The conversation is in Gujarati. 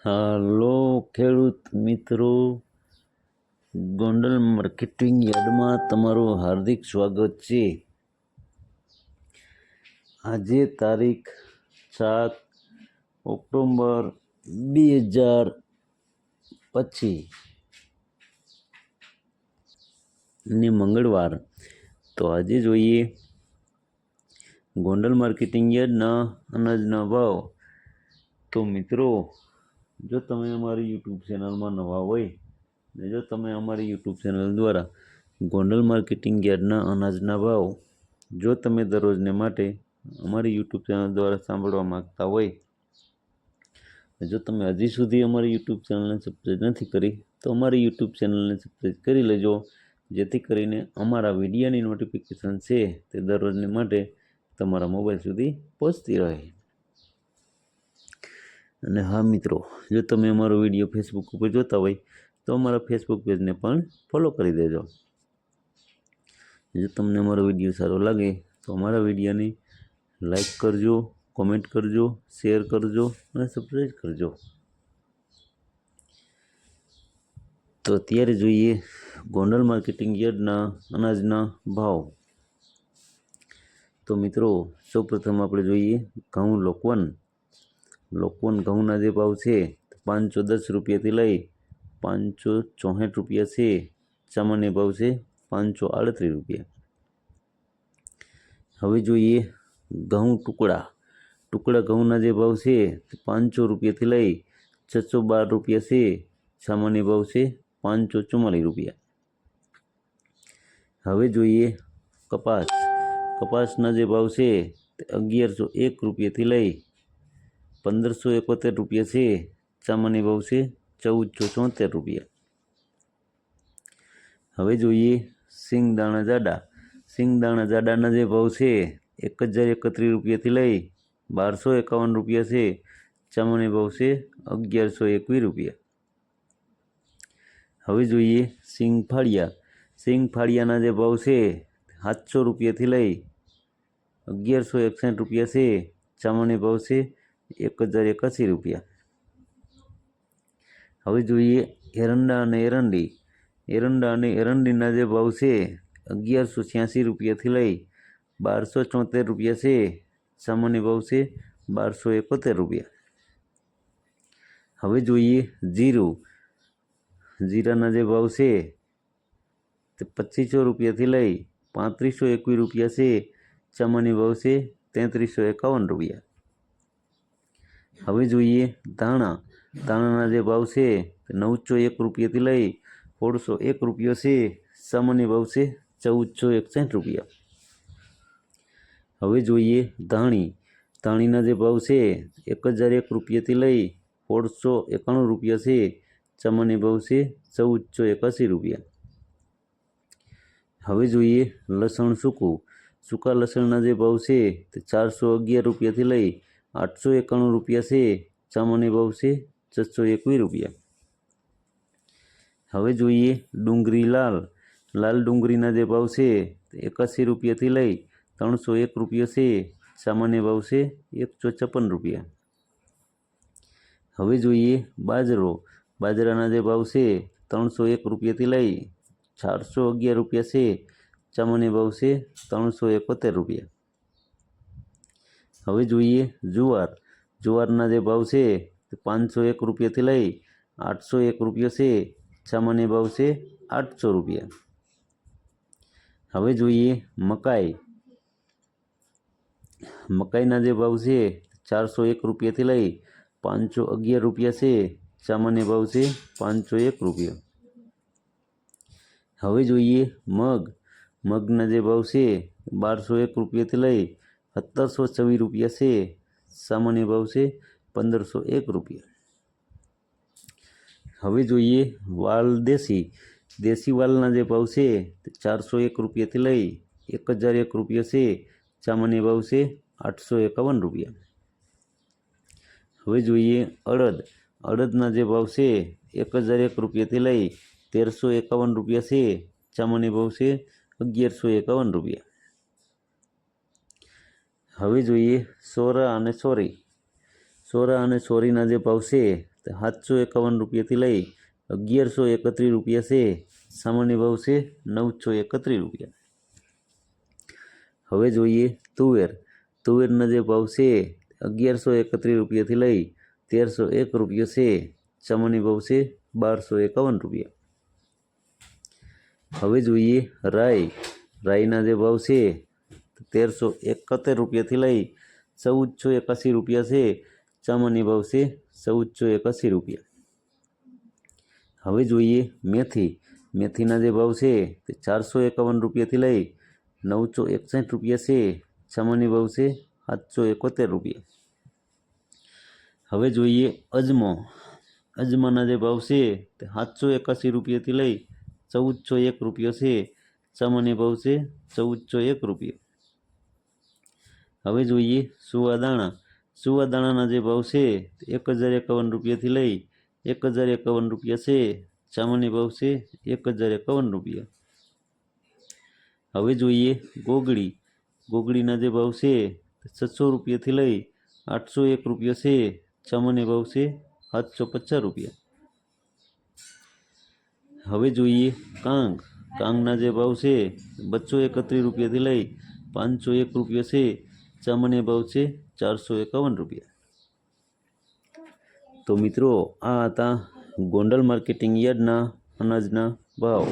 હાલો ખેડૂત મિત્રો, ગોંડલ માર્કેટિંગ યાર્ડમાં તમારું હાર્દિક સ્વાગત છે। આજે તારીખ 7 ઓક્ટોબર 2025 ને મંગળવાર। તો આજે જોઈએ ગોંડલ માર્કેટિંગ યાર્ડના અનાજના ભાવ। તો મિત્રો, જો તમે અમારી યુટ્યુબ ચેનલમાં નવા હોય ને જો તમે અમારી યુટ્યુબ ચેનલ દ્વારા ગોંડલ માર્કેટિંગ યાર્ડના અનાજના ભાવ જો તમે દરરોજને માટે અમારી યુટ્યુબ ચેનલ દ્વારા સાંભળવા માગતા હોય, જો તમે હજી સુધી અમારી યુટ્યુબ ચેનલને સબસ્ક્રાઈબ નથી કરી તો અમારી યુટ્યુબ ચેનલને સબસ્ક્રાઈબ કરી લેજો, જેથી કરીને અમારા વિડીયોની નોટિફિકેશન છે તે દરરોજને માટે તમારા મોબાઈલ સુધી પહોંચતી રહે। અને હા મિત્રો, જો તમે અમારો વિડીયો ફેસબુક ઉપર જોતા હોય તો અમારા ફેસબુક પેજને પણ ફોલો કરી દેજો। જો તમને અમારો વિડીયો સારો લાગે તો અમારા વિડીયોને લાઈક કરજો, કોમેન્ટ કરજો, શેર કરજો અને સબસ્ક્રાઈબ કરજો। તો અત્યારે જોઈએ ગોંડલ માર્કેટિંગ યાર્ડના અનાજના ભાવ। તો મિત્રો, સૌપ્રથમ આપણે જોઈએ ઘઉં લોકવન ઘઉંના જે ભાવ છે 510 રૂપિયાથી લઈ 564 રૂપિયા છે। સામાન્ય ભાવ છે 538 રૂપિયા। હવે જોઈએ ઘઉં ટુકડા ઘઉંના જે ભાવ છે 500 રૂપિયાથી લઈ 612 રૂપિયા છે। સામાન્ય ભાવ છે 544 રૂપિયા। હવે જોઈએ કપાસના જે ભાવ છે 1101 રૂપિયાથી લઈ 1571 રૂપિયા છે। સામાન્ય ભાવ છે 1474 રૂપિયા। હવે જોઈએ સિંગદાણા જાડાના જે ભાવ છે 1031 રૂપિયાથી લઈ 1251 રૂપિયા છે। સામાન્ય ભાવ છે 1121 રૂપિયા। હવે જોઈએ સિંગ ફાળિયાના જે ભાવ છે 700 રૂપિયાથી લઈ 1161 રૂપિયા છે। સામાન્ય ભાવ છે 1081 રૂપિયા। હવે જોઈએ એરંડા અને એરંડીના જે ભાવ છે 1186 રૂપિયાથી લઈ 1274 રૂપિયા છે। સામાન્ય ભાવ છે 1271 રૂપિયા। હવે જોઈએ જીરાના જે ભાવ છે તે 2500 રૂપિયાથી લઈ 3521 રૂપિયા છે। સામાન્ય ભાવ છે 3351 રૂપિયા। હવે જોઈએ ધાણાના જે ભાવ છે 901 રૂપિયાથી લઈ 1601 રૂપિયા છે। સામાન્ય ભાવ છે 1461 રૂપિયા। હવે જોઈએ ધાણીના જે ભાવ છે 1001 રૂપિયાથી લઈ 1691 રૂપિયા છે। સામાન્ય ભાવ છે 1481 રૂપિયા। હવે જોઈએ લસણ સૂકા લસણના જે ભાવ છે તે 411 રૂપિયાથી લઈ 891 રૂપિયા છે। સામાન્ય ભાવ છે 621 રૂપિયા। હવે જોઈએ ડુંગળી લાલ ડુંગળીના જે ભાવ છે તે 81 રૂપિયાથી લઈ 301 રૂપિયા છે। સામાન્ય ભાવ છે 156 રૂપિયા। હવે જોઈએ બાજરાના જે ભાવ છે 301 રૂપિયાથી લઈ 411 રૂપિયા છે। સામાન્ય ભાવ છે 371 રૂપિયા। હવે જોઈએ જુવારના જે ભાવ છે તે 501 રૂપિયાથી લઈ 801 રૂપિયા છે। સામાન્ય ભાવ છે 800 રૂપિયા। હવે જોઈએ મકાઈના જે ભાવ છે 401 રૂપિયાથી લઈ 511 રૂપિયા છે। સામાન્ય ભાવ છે 501 રૂપિયા। હવે જોઈએ મગના જે ભાવ છે 1201 રૂપિયાથી લઈ 1726 રૂપિયા છે। સામાન્ય ભાવ છે 1501 રૂપિયા। હવે જોઈએ દેશી વાલના જે ભાવ છે 401 રૂપિયાથી લઈ 1001 રૂપિયા છે। સામાન્ય ભાવ છે 851 રૂપિયા। હવે જોઈએ અડદના જે ભાવ છે 1001 રૂપિયાથી લઈ 1351 રૂપિયા છે। સામાન્ય ભાવ છે 1151 રૂપિયા। હવે જોઈએ સોરા અને સોરીના જે ભાવ છે તો 751 રૂપિયાથી લઈ 1131 રૂપિયા છે। સામાન્ય ભાવ છે 931 રૂપિયા। હવે જોઈએ તુવેર। તુવેરના જે ભાવ છે 1131 રૂપિયાથી લઈ 1301 રૂપિયા છે। સામાન્ય ભાવ છે 1251 રૂપિયા। હવે જોઈએ રાઈ। રાઈના જે ભાવ છે 1371 રૂપિયાથી લઈ 1481 રૂપિયા છે। સામાન્ય ભાવ છે 1481 રૂપિયા। હવે જોઈએ મેથી। મેથીના જે ભાવ છે તે 451 રૂપિયાથી લઈ 961 રૂપિયા છે। સામાન્ય ભાવ છે 771 રૂપિયા। હવે જોઈએ અજમો। અજમાના જે ભાવ છે તે 781 રૂપિયાથી લઈ 1401 રૂપિયા છે। સામાન્ય ભાવ છે 1401 રૂપિયા। હવે જોઈએ સુવાદાણા। સુવાદાણાના જે ભાવ છે તે 1051 રૂપિયાથી લઈ 1051 રૂપિયા છે। સામાન્ય ભાવ છે 1051 રૂપિયા। હવે જોઈએ ગોગડી। ગોગડીના જે ભાવ છે તે 600 રૂપિયાથી લઈ 801 રૂપિયા છે। સામાન્ય ભાવ છે 750 રૂપિયા। હવે જોઈએ કાંગ। કાંગના જે ભાવ છે 231 રૂપિયાથી લઈ 501 રૂપિયા છે। સામાન્ય ભાવ છે 451 રૂપિયા। તો મિત્રો આ હતા ગોંડલ માર્કેટિંગ યાર્ડના અનાજના ભાવ।